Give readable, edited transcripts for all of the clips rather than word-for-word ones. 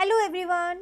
Hello everyone.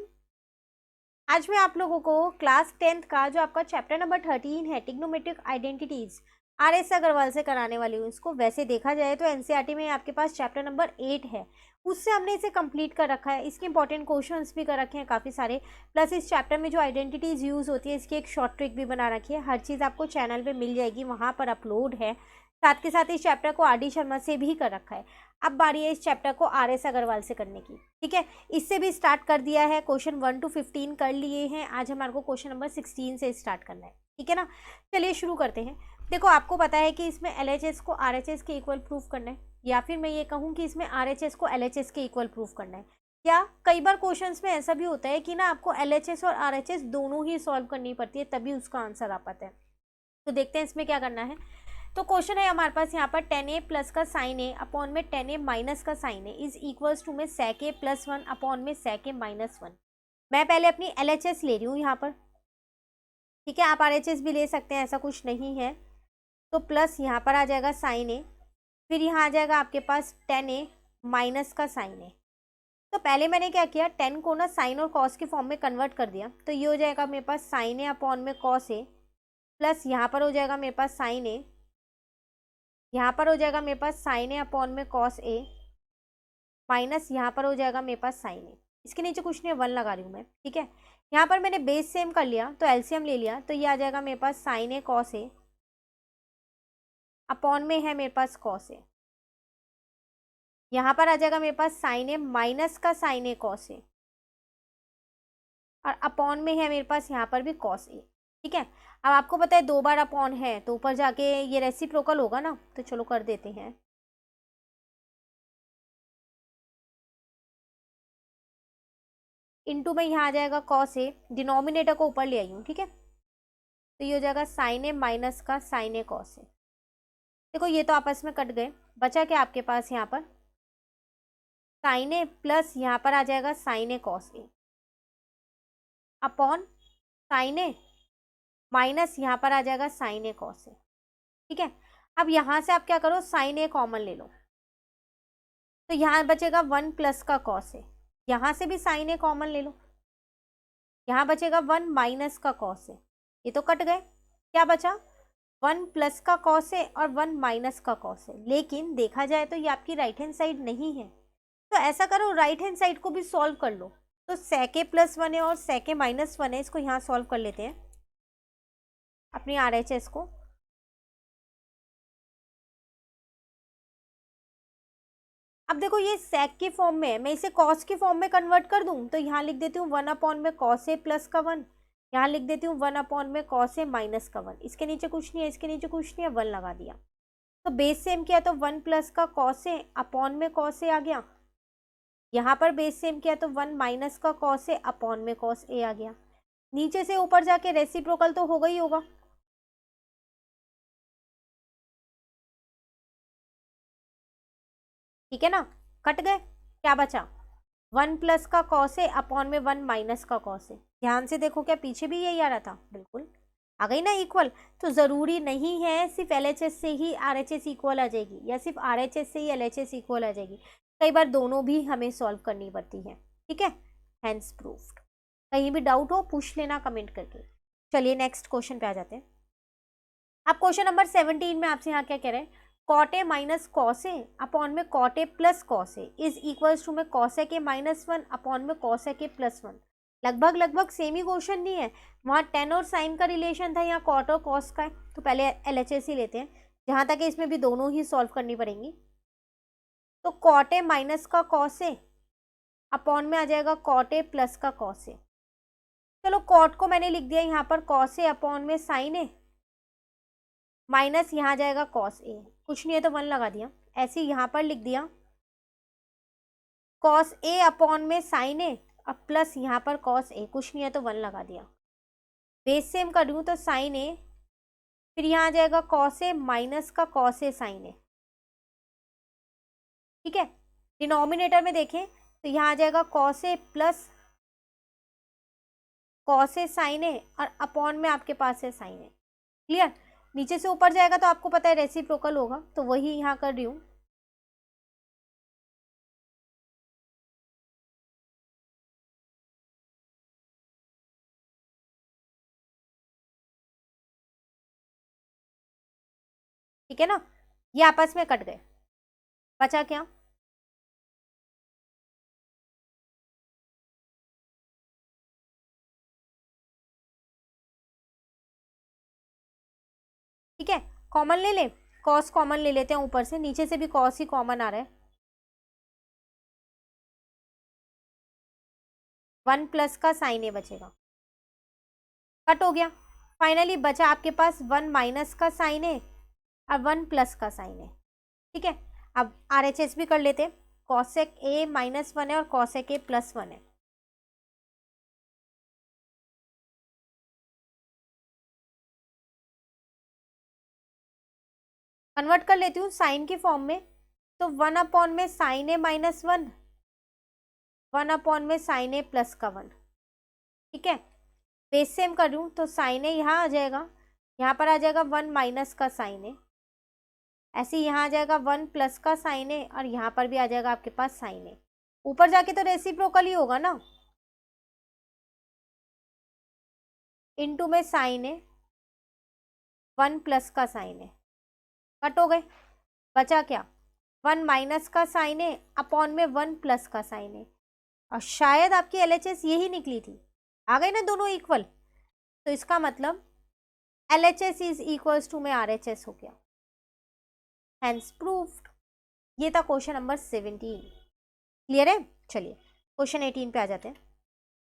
आज मैं आप लोगों को क्लास 10th का जो आपका चैप्टर नंबर 13 है टिग्नोमेट्रिक आइडेंटिटीज आर.एस. अग्रवाल से कराने वाली हूँ। इसको वैसे देखा जाए तो एनसीईआरटी में आपके पास चैप्टर नंबर 8 है, उससे हमने इसे कंप्लीट कर रखा है। इसके इंपॉर्टेंट क्वेश्चंस भी कर रखे हैं काफ़ी सारे, प्लस इस चैप्टर में जो आइडेंटिटीज़ यूज़ होती है इसकी एक शॉर्ट ट्रिक भी बना रखी है। हर चीज़ आपको चैनल पर मिल जाएगी, वहाँ पर अपलोड है। साथ के साथ इस चैप्टर को आर.डी. शर्मा से भी कर रखा है। अब बारी है इस चैप्टर को आर.एस. अग्रवाल से करने की। ठीक है, इससे भी स्टार्ट कर दिया है। क्वेश्चन 1 to 15 कर लिए हैं। आज हमारे को क्वेश्चन नंबर 16 से स्टार्ट करना है। ठीक है ना, चलिए शुरू करते हैं। देखो, आपको पता है कि इसमें एलएचएस को आरएचएस के इक्वल प्रूफ करना है, या फिर मैं ये कहूँ कि इसमें आरएचएस को एलएचएस के इक्वल प्रूफ करना है। या कई बार क्वेश्चंस में ऐसा भी होता है कि ना आपको एलएचएस और आरएचएस दोनों ही सॉल्व करनी पड़ती है, तभी उसका आंसर आ पाता है। तो देखते हैं इसमें क्या करना है। तो क्वेश्चन है हमारे पास यहाँ पर tan a प्लस का साइन ए अपॉन में tan a माइनस का sine A is equals to में sec a प्लस 1 अपॉन में sec a माइनस 1। मैं पहले अपनी LHS ले रही हूँ यहाँ पर। ठीक है, आप RHS भी ले सकते हैं, ऐसा कुछ नहीं है। तो प्लस यहाँ पर आ जाएगा साइन ए, फिर यहाँ आ जाएगा आपके पास tan a माइनस का साइन ए। तो पहले मैंने क्या किया, tan को ना साइन और कॉस के फॉर्म में कन्वर्ट कर दिया। तो ये हो जाएगा मेरे पास साइन ए अपॉन में कॉस ए, प्लस यहाँ पर हो जाएगा मेरे पास साइन ए, यहाँ पर हो जाएगा मेरे पास साइन ए अपॉन में कॉस ए, माइनस यहाँ पर हो जाएगा मेरे पास साइन ए। इसके नीचे कुछ नहीं है, 1 लगा रही हूँ मैं। ठीक है, यहाँ पर मैंने बेस सेम कर लिया तो एलसीएम ले लिया, तो ये आ जाएगा मेरे पास sign A cos A upon में है मेरे पास कॉस ए। यहाँ पर आ जाएगा मेरे पास साइन ए माइनस का साइन ए कॉस ए, और अपॉन में है मेरे पास यहाँ पर भी कॉस ए। ठीक है, अब आपको पता है 2 बार अपॉन है तो ऊपर जाके ये रेसिप्रोकल होगा ना, तो चलो कर देते हैं। इनटू में यहाँ आ जाएगा कॉस ए, डिनोमिनेटर को ऊपर ले आई हूँ। ठीक है, तो ये हो जाएगा साइन ए माइनस का साइन ए कॉस ए। देखो ये तो आपस में कट गए, बचा क्या आपके पास यहाँ पर साइन ए प्लस यहाँ पर आ जाएगा sign A cos A upon sine A minus यहाँ पर आ जाएगा साइन ए कॉस ए। ठीक है, अब यहाँ से आप क्या करो, साइन ए कॉमन ले लो, तो यहाँ बचेगा 1 प्लस का कॉस ए। यहाँ से भी साइन ए कॉमन ले लो, यहाँ बचेगा 1 माइनस का कॉस ए। ये तो कट गए, क्या बचा 1 प्लस का कॉस ए और 1 माइनस का कॉस ए। लेकिन देखा जाए तो ये आपकी राइट हैंड साइड नहीं है, तो ऐसा करो राइट हैंड साइड को भी सॉल्व कर लो। तो sec a प्लस 1 है और sec a माइनस 1 है, इसको यहाँ सॉल्व कर लेते हैं अपनी RHS को। अब देखो ये sec के फॉर्म में है, मैं इसे cos के फॉर्म में कन्वर्ट कर दूं तो यहाँ लिख देती हूँ 1 अपॉन में cos a प्लस का 1, यहाँ लिख देती हूँ 1 अपॉन में cos a माइनस का 1। इसके नीचे कुछ नहीं है, इसके नीचे कुछ नहीं है, 1 लगा दिया। तो बेस सेम किया तो 1 प्लस का cos a अपॉन में cos a आ गया। यहाँ पर बेस सेम किया तो 1 माइनस का cos a अपॉन में cos a आ गया। नीचे से ऊपर जाके रेसिप्रोकल तो होगा ही होगा। ठीक है ना, कट गए, क्या बचा 1 प्लस का कॉस ए अपॉन में 1 माइनस का कॉस ए। ध्यान से देखो, क्या पीछे भी यही आ रहा था, बिल्कुल आ गई ना इक्वल। तो जरूरी नहीं है सिर्फ एलएचएस से ही आरएचएस इक्वल आ जाएगी, या सिर्फ आरएचएस से ही एलएचएस इक्वल आ जाएगी। कई बार दोनों भी हमें सॉल्व करनी पड़ती है। ठीक है, हैंस प्रूफ्ड। कहीं भी डाउट हो पूछ लेना कमेंट करके। चलिए नेक्स्ट क्वेश्चन पे आ जाते हैं। अब क्वेश्चन नंबर 17 में आपसे यहाँ क्या कह रहे हैं, cot A minus cos A upon में cot A plus cos A is equals to में कॉस ए के माइनस 1 अपॉन में कॉस ए के प्लस 1। लगभग सेम ही क्वेश्चन नहीं है, वहाँ टेन और साइन का रिलेशन था, यहाँ कॉट और कॉस का है। तो पहले एलएचएस ही लेते हैं, जहाँ तक इसमें भी दोनों ही सॉल्व करनी पड़ेंगी। तो कॉट ए माइनस का कॉस ए अपॉन में आ जाएगा कॉट ए प्लस का कॉस ए। चलो कॉट को मैंने लिख दिया यहाँ पर कॉस ए अपॉन में साइन ए, माइनस यहाँ जाएगा कॉस ए, कुछ नहीं है तो 1 लगा दिया। ऐसे यहाँ पर लिख दिया कॉस ए अपॉन में साइन ए, अब प्लस यहाँ पर कॉस ए, कुछ नहीं है तो 1 लगा दिया। बेस सेम कर दूँ तो साइन ए, फिर यहाँ आ जाएगा कॉस ए माइनस का कॉस ए साइन ए। ठीक है, डिनोमिनेटर में देखें तो यहाँ आ जाएगा cos A plus cos A sign ए, और अपॉन में आपके पास है साइन ए। क्लियर, नीचे से ऊपर जाएगा तो आपको पता है रेसिप्रोकल होगा, तो वही यहाँ कर रही हूँ। ठीक है ना, ये आपस में कट गए, बचा क्या, ठीक है, कॉमन ले ले, कॉस कॉमन ले लेते हैं ऊपर से, नीचे से भी कॉस ही कॉमन आ रहा है, 1 प्लस का साइन ए बचेगा, कट हो गया। फाइनली बचा आपके पास 1 माइनस का साइन ए और 1 प्लस का साइन ए। ठीक है, अब RHS भी कर लेते, कॉसेक ए -1 है और कॉसेक ए +1 है। कन्वर्ट कर लेती हूँ साइन की फॉर्म में, तो 1 में साइन ए -1, 1 में साइन ए प्लस का 1। ठीक है, बेस सेम कर लूँ तो साइन ए यहाँ आ जाएगा, यहाँ पर आ जाएगा 1 माइनस का साइन ए, ऐसे ही यहाँ आ जाएगा 1 प्लस का साइन ए और यहाँ पर भी आ जाएगा आपके पास साइन ए। ऊपर जाके तो रेसिप्रोकल ही होगा ना, इनटू में साइन ए, 1 प्लस का साइन ए, कट हो गए, बचा क्या, 1 माइनस का साइन ए अपॉन में 1 प्लस का साइन ए, और शायद आपकी LHS यही निकली थी, आ गई ना दोनों इक्वल, तो इसका मतलब LHS इज इक्वल्स टू में RHS हो गया, हैंस प्रूव्ड। ये था क्वेश्चन नंबर 17। क्लियर है, चलिए क्वेश्चन 18 पे आ जाते हैं।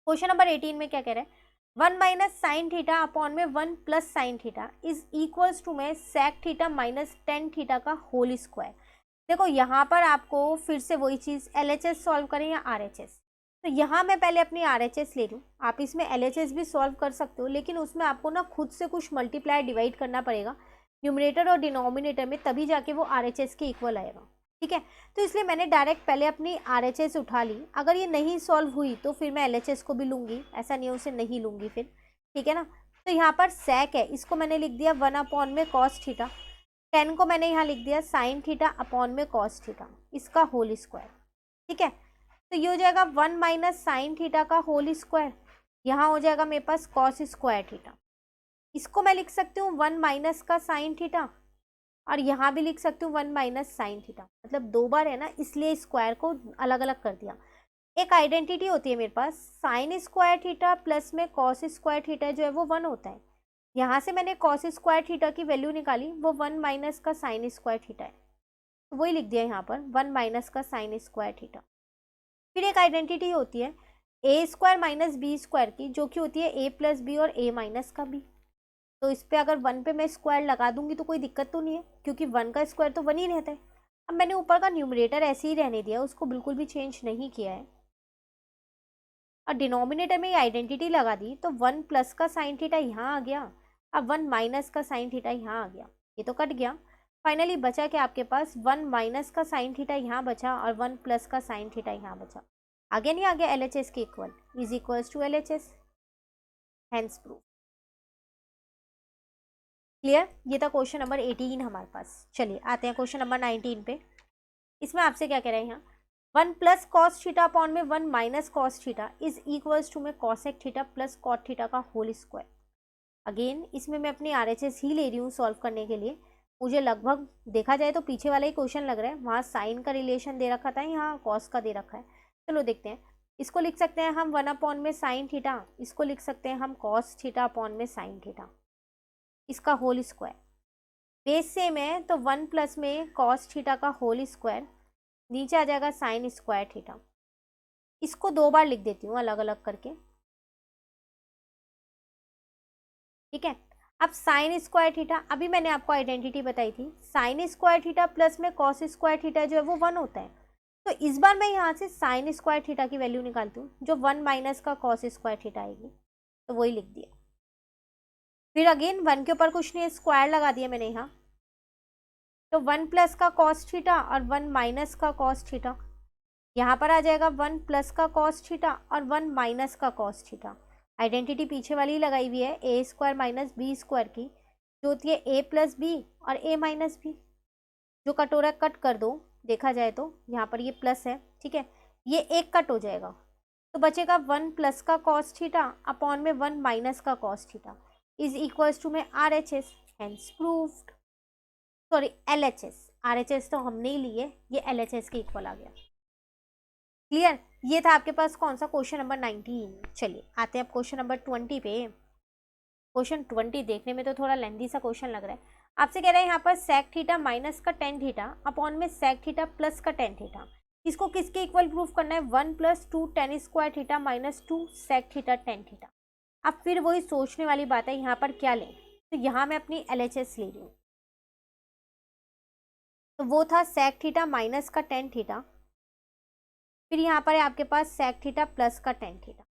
क्वेश्चन नंबर 18 में क्या कह रहा है, 1 माइनस साइन थीटा अपॉन में 1 plus sine theta is equals to में sec theta minus tan theta का होल स्क्वायर। देखो यहाँ पर आपको फिर से वही चीज़ LHS सॉल्व करें या RHS, तो यहाँ मैं पहले अपनी RHS ले लूँ, आप इसमें LHS भी सॉल्व कर सकते हो, लेकिन उसमें आपको ना खुद से कुछ मल्टीप्लाई डिवाइड करना पड़ेगा न्यूमरेटर और डिनोमिनेटर में, तभी जाके वो RHS के इक्वल आएगा। ठीक है, तो इसलिए मैंने डायरेक्ट पहले अपनी RHS उठा ली, अगर ये नहीं सॉल्व हुई तो फिर मैं LHS को भी लूँगी, ऐसा नहीं है उसे नहीं लूँगी फिर। ठीक है ना, तो यहाँ पर सेक है, इसको मैंने लिख दिया 1 में कॉस थीटा, 10 को मैंने यहाँ लिख दिया साइन थीटा अपॉन में कॉस थीटा, इसका होल स्क्वायर। ठीक है, तो ये हो जाएगा 1 माइनस साइन थीटा का होल स्क्वायर, यहाँ हो जाएगा मेरे पास कॉस स्क्वायर थीटा, इसको मैं लिख सकती हूँ 1 माइनस का साइन थीटा, और यहाँ भी लिख सकती हूँ 1 माइनस साइन थीटा, मतलब 2 बार है ना, इसलिए स्क्वायर को अलग अलग कर दिया। एक आइडेंटिटी होती है मेरे पास, साइन स्क्वायर थीटा प्लस में कॉस स्क्वायर थीटा जो है वो 1 होता है, यहाँ से मैंने कॉस स्क्वायर थीटा की वैल्यू निकाली, वो 1 माइनस का साइन स्क्वायर थीटा है, तो वही लिख दिया यहाँ पर 1 माइनस का साइन स्क्वायर थीटा। फिर एक आइडेंटिटी होती है ए स्क्वायर माइनस बी स्क्वायर की, जो कि होती है ए प्लस बी और ए माइनस का बी, तो इस पर अगर 1 पे मैं स्क्वायर लगा दूंगी तो कोई दिक्कत तो नहीं है, क्योंकि 1 का स्क्वायर तो 1 ही रहता है। अब मैंने ऊपर का न्यूमरेटर ऐसे ही रहने दिया, उसको बिल्कुल भी चेंज नहीं किया है, और डिनोमिनेटर में ये आइडेंटिटी लगा दी, तो 1 प्लस का साइन थीटा यहाँ आ गया, अब 1 माइनस का साइन थीटा यहाँ आ गया, ये तो कट गया। फाइनली बचा क्या आपके पास, 1 माइनस का साइन थीटा यहाँ बचा और 1 प्लस का साइन थीटा यहाँ बचा, आगे नहीं आ गया LHS के equal, is equals to LHS, hence proof. Clear, ये था क्वेश्चन नंबर 18 हमारे पास। चलिए आते हैं क्वेश्चन नंबर 19 पे। इसमें आपसे क्या कह रहे हैं यहाँ, 1 प्लस कॉस थीटा अपॉन में 1 minus cos theta is equals to में cosec theta plus cot theta का होल स्क्वायर। अगेन इसमें मैं अपनी RHS ही ले रही हूँ सॉल्व करने के लिए, मुझे लगभग देखा जाए तो पीछे वाला ही क्वेश्चन लग रहा है, वहाँ साइन का रिलेशन दे रखा था, यहाँ कॉस का दे रखा है। चलो देखते हैं, इसको लिख सकते हैं हम 1 में साइन थीटा, इसको लिख सकते हैं हम कॉस थीटा अपॉन में साइन थीटा, इसका होल स्क्वायर। बेस सेम है तो 1 प्लस में कॉस थीटा का होल स्क्वायर, नीचे आ जाएगा साइन स्क्वायर थीटा, इसको 2 बार लिख देती हूँ अलग अलग करके। ठीक है, अब साइन स्क्वायर थीटा, अभी मैंने आपको आइडेंटिटी बताई थी, साइन स्क्वायर थीटा प्लस में कॉस स्क्वायर थीटा जो है वो 1 होता है, तो इस बार मैं यहाँ से साइन स्क्वायर थीटा की वैल्यू निकालती हूँ, जो 1 माइनस का कॉस स्क्वायर थीटा आएगी, तो वही लिख दिया। फिर अगेन 1 के ऊपर कुछ नहीं है, स्क्वायर लगा दिया मैंने यहाँ, तो 1 प्लस का कॉस थीटा और 1 माइनस का कॉस थीटा, यहाँ पर आ जाएगा 1 प्लस का कॉस थीटा और 1 माइनस का कॉस थीटा। आइडेंटिटी पीछे वाली लगाई हुई है ए स्क्वायर माइनस बी स्क्वायर की, जो होती है ए प्लस बी और ए माइनस बी, जो कटोरा कट कर दो, देखा जाए तो यहाँ पर ये प्लस है, ठीक है, ये एक कट हो जाएगा, तो बचेगा 1 प्लस का कॉस थीटा अपॉन में 1 माइनस का cos theta is equals to में RHS, hence proved. Sorry LHS, RHS तो हमने ही लिए, ये LHS के इक्वल आ गया। क्लियर? ये था आपके पास कौन सा क्वेश्चन नंबर 19। चलिए आते हैं अब क्वेश्चन नंबर 20 पे। क्वेश्चन 20 देखने में तो थोड़ा लेंथी सा क्वेश्चन लग रहा है। आपसे कह रहा है यहाँ पर सेक थीटा माइनस का टेन थीटा अपॉन में सेक थीटा प्लस का टेन थीटा, इसको किसके इक्वल प्रूफ करना है? 1 + 2 tan square theta minus 2 sec theta tan theta. अब फिर वही सोचने वाली बात है, यहाँ पर क्या लें? तो यहाँ मैं अपनी LHS ले रही हूँ, तो वो था सेक थीटा माइनस का टेन थीटा, फिर यहाँ पर है आपके पास सेक थीटा प्लस का टेन थीटा।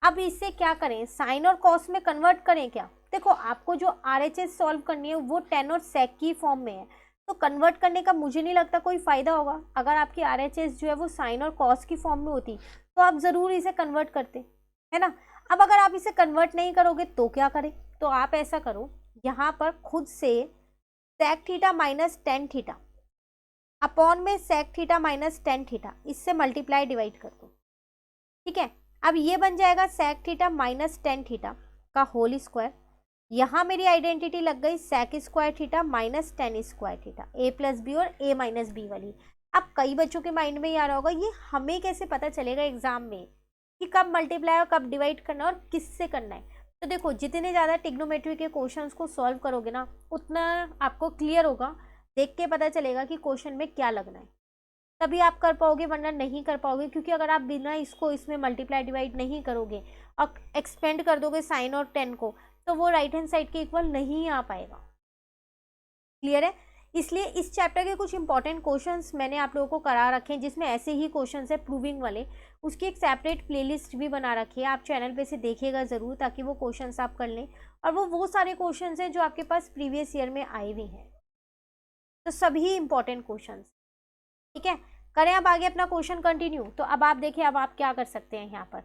अब इससे क्या करें? साइन और कॉस में कन्वर्ट करें क्या? देखो आपको जो RHS सॉल्व करनी है वो टेन और सेक की फॉर्म में है, तो कन्वर्ट करने का मुझे नहीं लगता कोई फायदा होगा। अगर आपकी RHS जो है वो साइन और कॉस की फॉर्म में होती तो आप जरूर इसे कन्वर्ट करते, है ना। अब अगर आप इसे कन्वर्ट नहीं करोगे तो क्या करें? तो आप ऐसा करो, यहाँ पर खुद से sec theta minus tan theta upon में sec theta minus tan theta, इससे मल्टीप्लाई डिवाइड कर दो, ठीक है। अब ये बन जाएगा sec theta minus tan theta का होल स्क्वायर। यहाँ मेरी आइडेंटिटी लग गई sec square theta minus tan square theta, A+B और A-B वाली। अब कई बच्चों के माइंड में ये आ रहा होगा, ये हमें कैसे पता चलेगा एग्जाम में कि कब मल्टीप्लाई और कब डिवाइड करना और किससे करना है? तो देखो जितने ज़्यादा ट्रिग्नोमेट्री के क्वेश्चंस को सॉल्व करोगे ना, उतना आपको क्लियर होगा, देख के पता चलेगा कि क्वेश्चन में क्या लगना है, तभी आप कर पाओगे, वरना नहीं कर पाओगे। क्योंकि अगर आप बिना इसको इसमें मल्टीप्लाई डिवाइड नहीं करोगे और एक्सपेंड कर दोगे साइन और टेन को, तो वो राइट हैंड साइड के इक्वल नहीं आ पाएगा। क्लियर है? इसलिए इस चैप्टर के कुछ इंपॉर्टेंट क्वेश्चंस मैंने आप लोगों को करा रखे हैं, जिसमें ऐसे ही क्वेश्चंस है प्रूविंग वाले, उसकी एक सेपरेट प्लेलिस्ट भी बना रखी है, आप चैनल पे से देखिएगा ज़रूर, ताकि वो क्वेश्चंस आप कर लें। और वो सारे क्वेश्चंस हैं जो आपके पास प्रीवियस ईयर में आए हुए हैं, तो सभी इंपॉर्टेंट क्वेश्चंस, ठीक है। करें अब आगे अपना क्वेश्चन कंटिन्यू। तो अब आप देखिए, अब आप क्या कर सकते हैं यहाँ पर।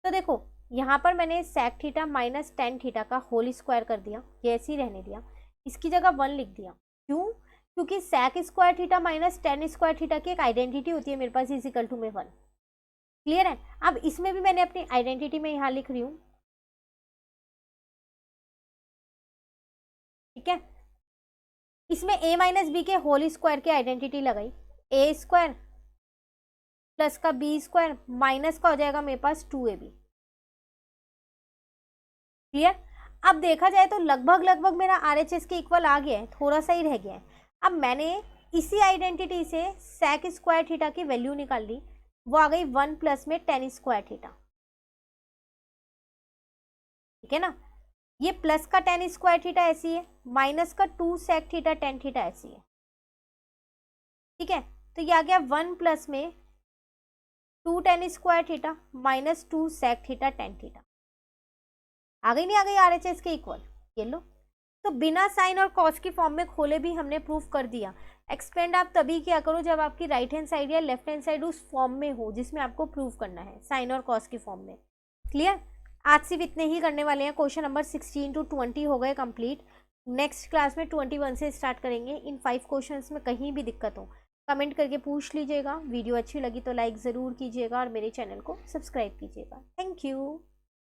तो देखो यहाँ पर मैंने sec theta minus tan theta का होल स्क्वायर कर दिया, ये ऐसे ही रहने दिया, इसकी जगह 1 लिख दिया। क्यों? क्योंकि sec square theta minus tan square theta की एक आइडेंटिटी होती है मेरे पास, इज इक्वल टू में 1। क्लियर है? अब इसमें भी मैंने अपनी आइडेंटिटी में यहाँ लिख रही हूँ, ठीक है। इसमें A-B के होल स्क्वायर की आइडेंटिटी लगाई, A स्क्वायर प्लस का B स्क्वायर माइनस का हो जाएगा मेरे पास 2AB। क्लियर? अब देखा जाए तो लगभग मेरा RHS के इक्वल आ गया है, थोड़ा सा ही रह गया है। अब मैंने इसी आइडेंटिटी से सेक स्क्वायर थीटा की वैल्यू निकाल ली, वो आ गई 1 प्लस में टेन स्क्वायर थीटा, ठीक है ना। ये प्लस का टेन स्क्वायर थीटा ऐसी है, माइनस का 2 सेक थीटा टेन थीटा ऐसी है, ठीक है। तो ये आ गया 1 प्लस में 2 tan square theta minus 2 sec theta tan theta. आ गई नहीं आ गई RHS के इक्वल? ये लो, तो बिना साइन और कॉस की फॉर्म में खोले भी हमने प्रूफ कर दिया। एक्सपेंड आप तभी क्या करो जब आपकी राइट हैंड साइड या लेफ्ट हैंड साइड उस फॉर्म में हो जिसमें आपको प्रूफ करना है, साइन और कॉस की फॉर्म में। क्लियर? आज सिर्फ इतने ही करने वाले हैं। क्वेश्चन नंबर 16 to 20 हो गए कंप्लीट। नेक्स्ट क्लास में 21 से स्टार्ट करेंगे। इन 5 क्वेश्चंस में कहीं भी दिक्कत हो कमेंट करके पूछ लीजिएगा। वीडियो अच्छी लगी तो लाइक ज़रूर कीजिएगा और मेरे चैनल को सब्सक्राइब कीजिएगा। Thank you.